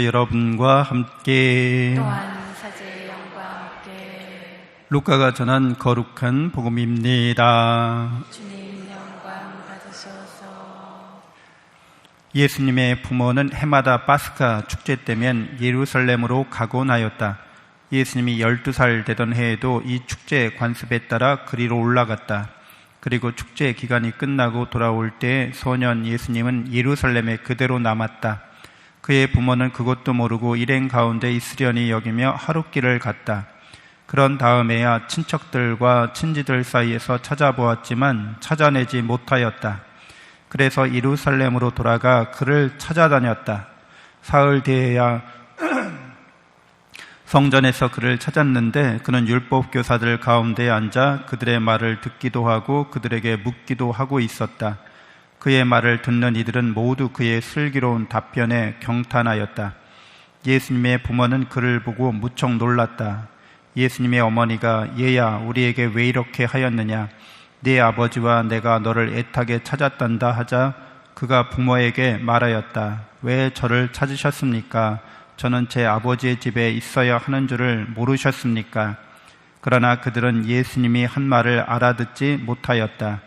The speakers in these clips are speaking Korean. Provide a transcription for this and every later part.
여러분과 함께 또한 사제의 영과 함께 루카가 전한 거룩한 복음입니다. 주님 영광 받으소서. 예수님의 부모는 해마다 파스카 축제 때면 예루살렘으로 가곤 하였다. 예수님이 12살 되던 해에도 이 축제 관습에 따라 그리로 올라갔다. 그리고 축제 기간이 끝나고 돌아올 때 소년 예수님은 예루살렘에 그대로 남았다. 그의 부모는 그것도 모르고 일행 가운데 있으려니 여기며 하룻길을 갔다. 그런 다음에야 친척들과 친지들 사이에서 찾아보았지만 찾아내지 못하였다. 그래서 예루살렘으로 돌아가 그를 찾아다녔다. 사흘 뒤에야 성전에서 그를 찾았는데 그는 율법 교사들 가운데 앉아 그들의 말을 듣기도 하고 그들에게 묻기도 하고 있었다. 그의 말을 듣는 이들은 모두 그의 슬기로운 답변에 경탄하였다. 예수님의 부모는 그를 보고 무척 놀랐다. 예수님의 어머니가 얘야 우리에게 왜 이렇게 하였느냐? 네 아버지와 내가 너를 애타게 찾았단다 하자 그가 부모에게 말하였다. 왜 저를 찾으셨습니까? 저는 제 아버지의 집에 있어야 하는 줄을 모르셨습니까? 그러나 그들은 예수님이 한 말을 알아듣지 못하였다.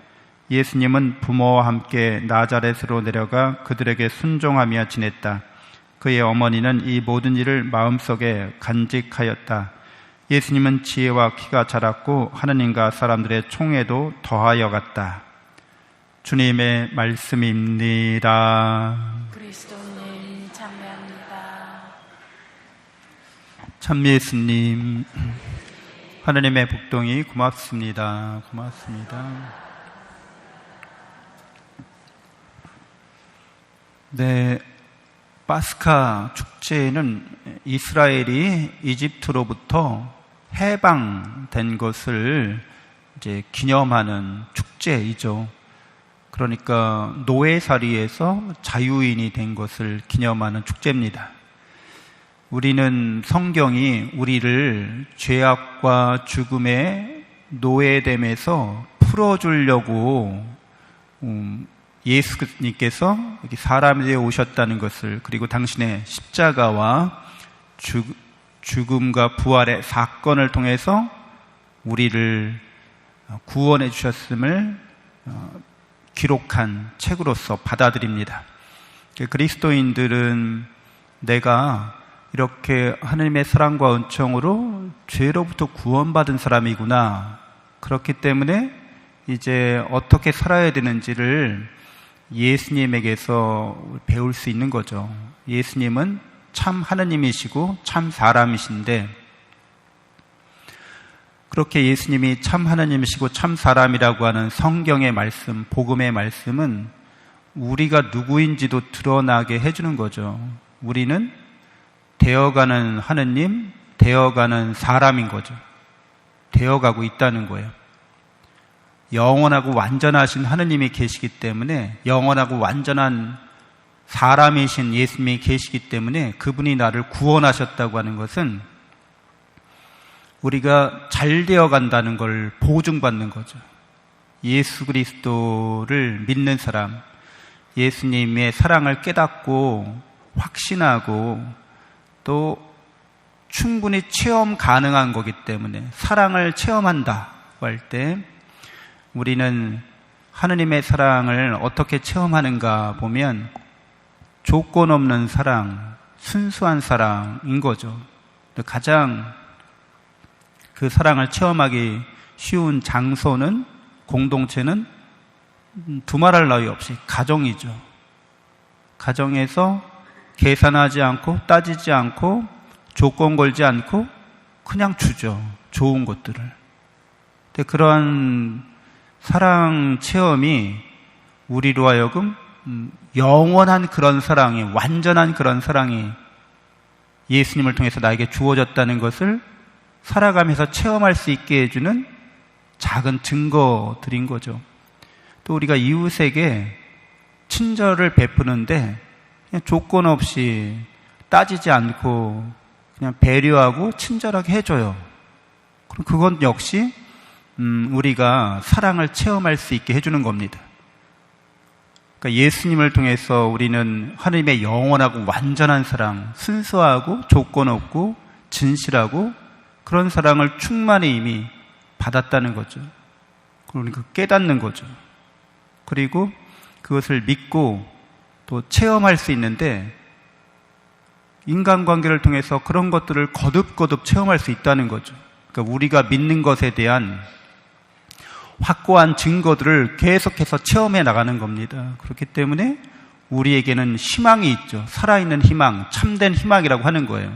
예수님은 부모와 함께 나자렛으로 내려가 그들에게 순종하며 지냈다. 그의 어머니는 이 모든 일을 마음속에 간직하였다. 예수님은 지혜와 키가 자랐고 하느님과 사람들의 총애도 더하여 갔다. 주님의 말씀입니다. 그리스도님 참배합니다. 참 예수님, 하느님의 복동이 고맙습니다. 고맙습니다. 네, 파스카 축제는 이스라엘이 이집트로부터 해방된 것을 이제 기념하는 축제이죠. 그러니까 노예살이에서 자유인이 된 것을 기념하는 축제입니다. 우리는 성경이 우리를 죄악과 죽음의 노예됨에서 풀어주려고 예수님께서 사람이 되어 오셨다는 것을, 그리고 당신의 십자가와 죽음과 부활의 사건을 통해서 우리를 구원해 주셨음을 기록한 책으로서 받아들입니다. 그리스도인들은 내가 이렇게 하나님의 사랑과 은총으로 죄로부터 구원받은 사람이구나, 그렇기 때문에 이제 어떻게 살아야 되는지를 예수님에게서 배울 수 있는 거죠. 예수님은 참 하느님이시고 참 사람이신데, 그렇게 예수님이 참 하느님이시고 참 사람이라고 하는 성경의 말씀, 복음의 말씀은 우리가 누구인지도 드러나게 해주는 거죠. 우리는 되어가는 하느님, 되어가는 사람인 거죠. 되어가고 있다는 거예요. 영원하고 완전하신 하느님이 계시기 때문에, 영원하고 완전한 사람이신 예수님이 계시기 때문에 그분이 나를 구원하셨다고 하는 것은 우리가 잘 되어간다는 걸 보증받는 거죠. 예수 그리스도를 믿는 사람, 예수님의 사랑을 깨닫고 확신하고 또 충분히 체험 가능한 거기 때문에, 사랑을 체험한다고 할 때 우리는 하느님의 사랑을 어떻게 체험하는가 보면 조건 없는 사랑, 순수한 사랑인 거죠. 가장 그 사랑을 체험하기 쉬운 장소는, 공동체는 두말할 나위 없이 가정이죠. 가정에서 계산하지 않고 따지지 않고 조건 걸지 않고 그냥 주죠. 좋은 것들을. 근데 그러한 사랑 체험이 우리로 하여금 영원한 그런 사랑이, 완전한 그런 사랑이 예수님을 통해서 나에게 주어졌다는 것을 살아가면서 체험할 수 있게 해주는 작은 증거들인 거죠. 또 우리가 이웃에게 친절을 베푸는데 그냥 조건 없이 따지지 않고 그냥 배려하고 친절하게 해줘요. 그럼 그건 역시 우리가 사랑을 체험할 수 있게 해주는 겁니다. 그러니까 예수님을 통해서 우리는 하나님의 영원하고 완전한 사랑, 순수하고 조건 없고 진실하고 그런 사랑을 충만히 이미 받았다는 거죠. 그러니까 깨닫는 거죠. 그리고 그것을 믿고 또 체험할 수 있는데 인간관계를 통해서 그런 것들을 거듭거듭 체험할 수 있다는 거죠. 그러니까 우리가 믿는 것에 대한 확고한 증거들을 계속해서 체험해 나가는 겁니다. 그렇기 때문에 우리에게는 희망이 있죠. 살아있는 희망, 참된 희망이라고 하는 거예요.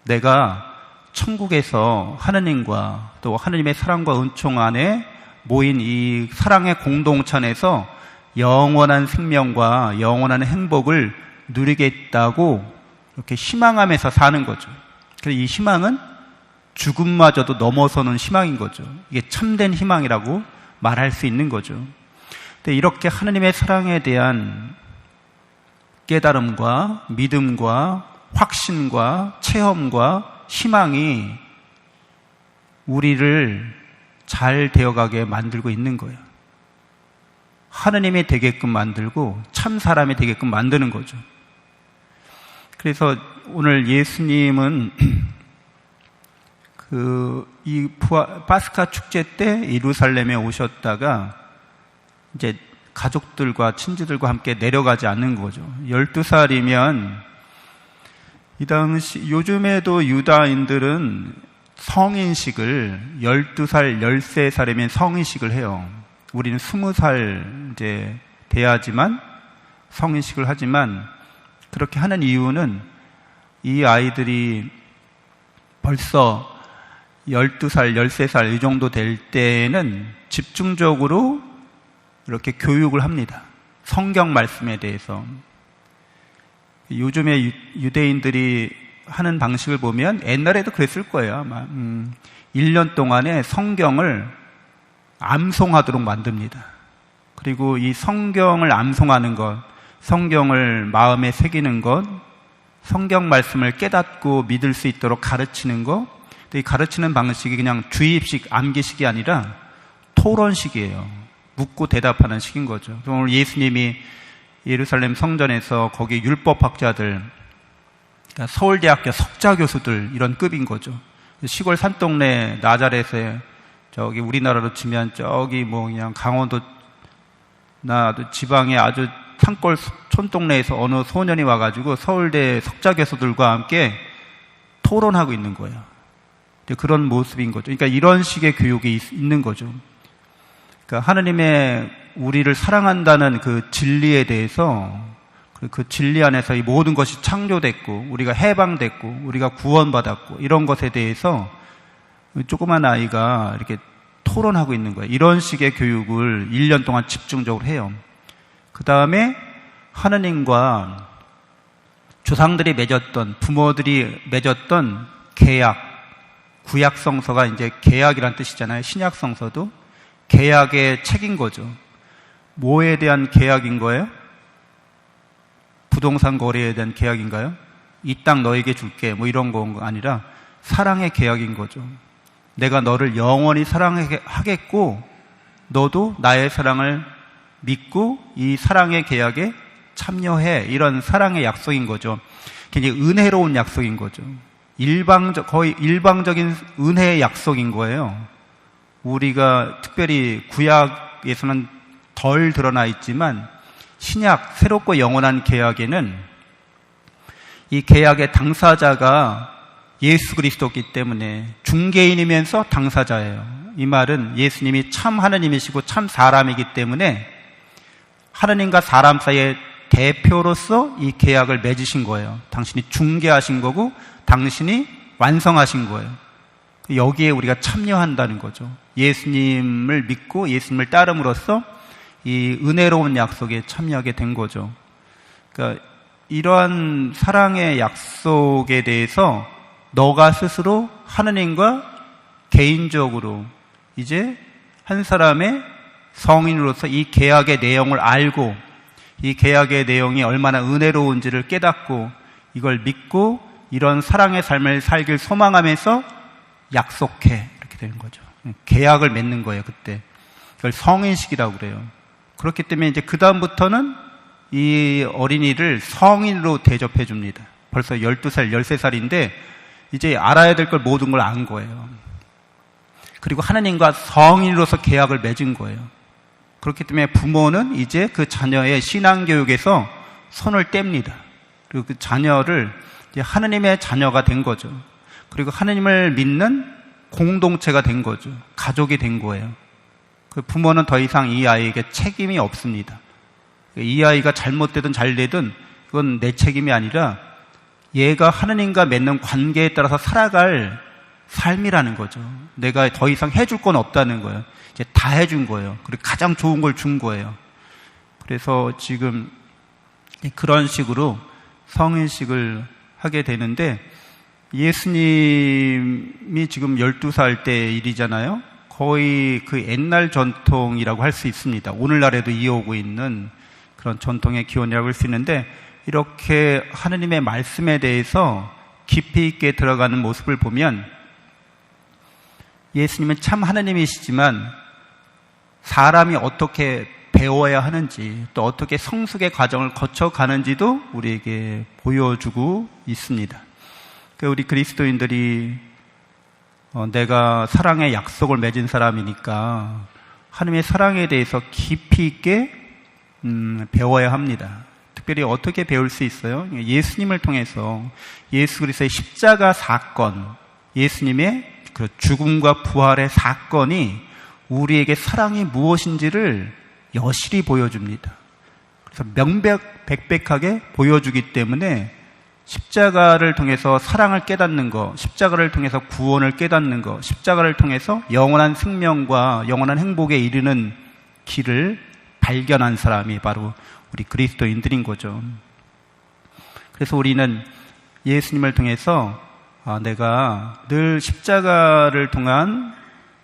내가 천국에서 하느님과 또 하느님의 사랑과 은총 안에 모인 이 사랑의 공동체 안에서 영원한 생명과 영원한 행복을 누리겠다고 이렇게 희망하면서 사는 거죠. 그래서 이 희망은 죽음마저도 넘어서는 희망인 거죠. 이게 참된 희망이라고 말할 수 있는 거죠. 근데 이렇게 하느님의 사랑에 대한 깨달음과 믿음과 확신과 체험과 희망이 우리를 잘 되어가게 만들고 있는 거예요. 하느님이 되게끔 만들고 참 사람이 되게끔 만드는 거죠. 그래서 오늘 예수님은 이 파스카 축제 때 예루살렘에 오셨다가 이제 가족들과 친지들과 함께 내려가지 않는 거죠. 12살이면 이 당시 요즘에도 유다인들은 성인식을 12살, 13살이면 성인식을 해요. 우리는 20살 이제 돼야지만 성인식을 하지만 그렇게 하는 이유는 이 아이들이 벌써 12살, 13살 이 정도 될 때에는 집중적으로 이렇게 교육을 합니다. 성경 말씀에 대해서. 요즘에 유대인들이 하는 방식을 보면 옛날에도 그랬을 거예요. 아마 1년 동안에 성경을 암송하도록 만듭니다. 그리고 이 성경을 암송하는 것, 성경을 마음에 새기는 것, 성경 말씀을 깨닫고 믿을 수 있도록 가르치는 것, 이 가르치는 방식이 그냥 주입식, 암기식이 아니라 토론식이에요. 묻고 대답하는 식인 거죠. 오늘 예수님이 예루살렘 성전에서 거기 율법학자들, 그러니까 서울대학교 석자 교수들 이런 급인 거죠. 시골 산동네 나자렛에 저기 우리나라로 치면 저기 뭐 그냥 강원도나 지방의 아주 산골 촌동네에서 어느 소년이 와가지고 서울대 석자 교수들과 함께 토론하고 있는 거예요. 그런 모습인 거죠. 그러니까 이런 식의 교육이 있는 거죠. 그러니까 하느님의 우리를 사랑한다는 그 진리에 대해서 그 진리 안에서 이 모든 것이 창조됐고 우리가 해방됐고 우리가 구원받았고 이런 것에 대해서 조그만 아이가 이렇게 토론하고 있는 거예요. 이런 식의 교육을 1년 동안 집중적으로 해요. 그 다음에 하느님과 조상들이 맺었던, 부모들이 맺었던 계약, 구약성서가 이제 계약이란 뜻이잖아요. 신약성서도 계약의 책인 거죠. 뭐에 대한 계약인 거예요? 부동산 거래에 대한 계약인가요? 이 땅 너에게 줄게 뭐 이런 거 아니라 사랑의 계약인 거죠. 내가 너를 영원히 사랑하겠고 너도 나의 사랑을 믿고 이 사랑의 계약에 참여해. 이런 사랑의 약속인 거죠. 굉장히 은혜로운 약속인 거죠. 거의 일방적인 은혜의 약속인 거예요. 우리가 특별히 구약에서는 덜 드러나 있지만 신약, 새롭고 영원한 계약에는 이 계약의 당사자가 예수 그리스도이기 때문에 중개인이면서 당사자예요. 이 말은 예수님이 참 하느님이시고 참 사람이기 때문에 하느님과 사람 사이의 대표로서 이 계약을 맺으신 거예요. 당신이 중개하신 거고 당신이 완성하신 거예요. 여기에 우리가 참여한다는 거죠. 예수님을 믿고 예수님을 따름으로써 이 은혜로운 약속에 참여하게 된 거죠. 그러니까 이러한 사랑의 약속에 대해서 너가 스스로 하느님과 개인적으로 이제 한 사람의 성인으로서 이 계약의 내용을 알고 이 계약의 내용이 얼마나 은혜로운지를 깨닫고 이걸 믿고 이런 사랑의 삶을 살길 소망하면서 약속해. 이렇게 되는 거죠. 계약을 맺는 거예요, 그때. 그걸 성인식이라고 그래요. 그렇기 때문에 이제 그 다음부터는 이 어린이를 성인으로 대접해 줍니다. 벌써 12살, 13살인데 이제 알아야 될 걸 모든 걸 안 거예요. 그리고 하나님과 성인으로서 계약을 맺은 거예요. 그렇기 때문에 부모는 이제 그 자녀의 신앙교육에서 손을 뗍니다. 그리고 그 자녀를 이제 하나님의 자녀가 된 거죠. 그리고 하나님을 믿는 공동체가 된 거죠. 가족이 된 거예요. 그 부모는 더 이상 이 아이에게 책임이 없습니다. 이 아이가 잘못되든 잘되든 그건 내 책임이 아니라 얘가 하나님과 맺는 관계에 따라서 살아갈 삶이라는 거죠. 내가 더 이상 해줄 건 없다는 거예요. 이제 다 해준 거예요. 그리고 가장 좋은 걸 준 거예요. 그래서 지금 그런 식으로 성인식을 하게 되는데 예수님이 지금 12살 때 일이잖아요. 거의 그 옛날 전통이라고 할 수 있습니다. 오늘날에도 이어오고 있는 그런 전통의 기원이라고 할 수 있는데 이렇게 하느님의 말씀에 대해서 깊이 있게 들어가는 모습을 보면 예수님은 참 하느님이시지만 사람이 어떻게 배워야 하는지 또 어떻게 성숙의 과정을 거쳐가는지도 우리에게 보여주고 있습니다. 우리 그리스도인들이 내가 사랑의 약속을 맺은 사람이니까 하나님의 사랑에 대해서 깊이 있게 배워야 합니다. 특별히 어떻게 배울 수 있어요? 예수님을 통해서 예수 그리스도의 십자가 사건, 예수님의 그 죽음과 부활의 사건이 우리에게 사랑이 무엇인지를 여실히 보여줍니다. 그래서 명백백백하게 보여주기 때문에 십자가를 통해서 사랑을 깨닫는 것, 십자가를 통해서 구원을 깨닫는 것, 십자가를 통해서 영원한 생명과 영원한 행복에 이르는 길을 발견한 사람이 바로 우리 그리스도인들인 거죠. 그래서 우리는 예수님을 통해서 내가 늘 십자가를 통한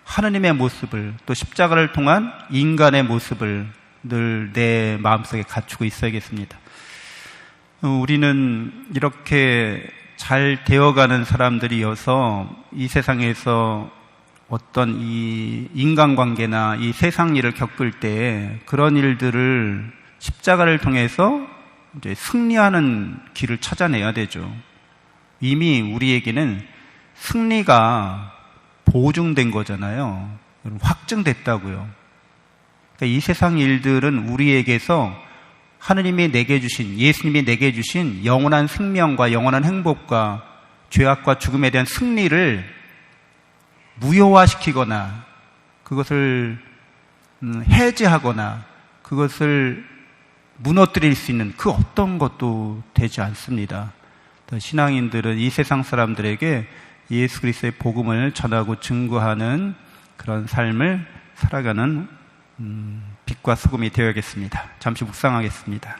하느님의 모습을 또 십자가를 통한 인간의 모습을 늘 내 마음속에 갖추고 있어야겠습니다. 우리는 이렇게 잘 되어가는 사람들이어서 이 세상에서 어떤 이 인간관계나 이 세상 일을 겪을 때 그런 일들을 십자가를 통해서 이제 승리하는 길을 찾아내야 되죠. 이미 우리에게는 승리가 보증된 거잖아요. 확증됐다고요. 그러니까 이 세상 일들은 우리에게서 하느님이 내게 주신, 예수님이 내게 주신 영원한 생명과 영원한 행복과 죄악과 죽음에 대한 승리를 무효화시키거나 그것을 해제하거나 그것을 무너뜨릴 수 있는 그 어떤 것도 되지 않습니다. 신앙인들은 이 세상 사람들에게 예수 그리스도의 복음을 전하고 증거하는 그런 삶을 살아가는 빛과 소금이 되어야겠습니다. 잠시 묵상하겠습니다.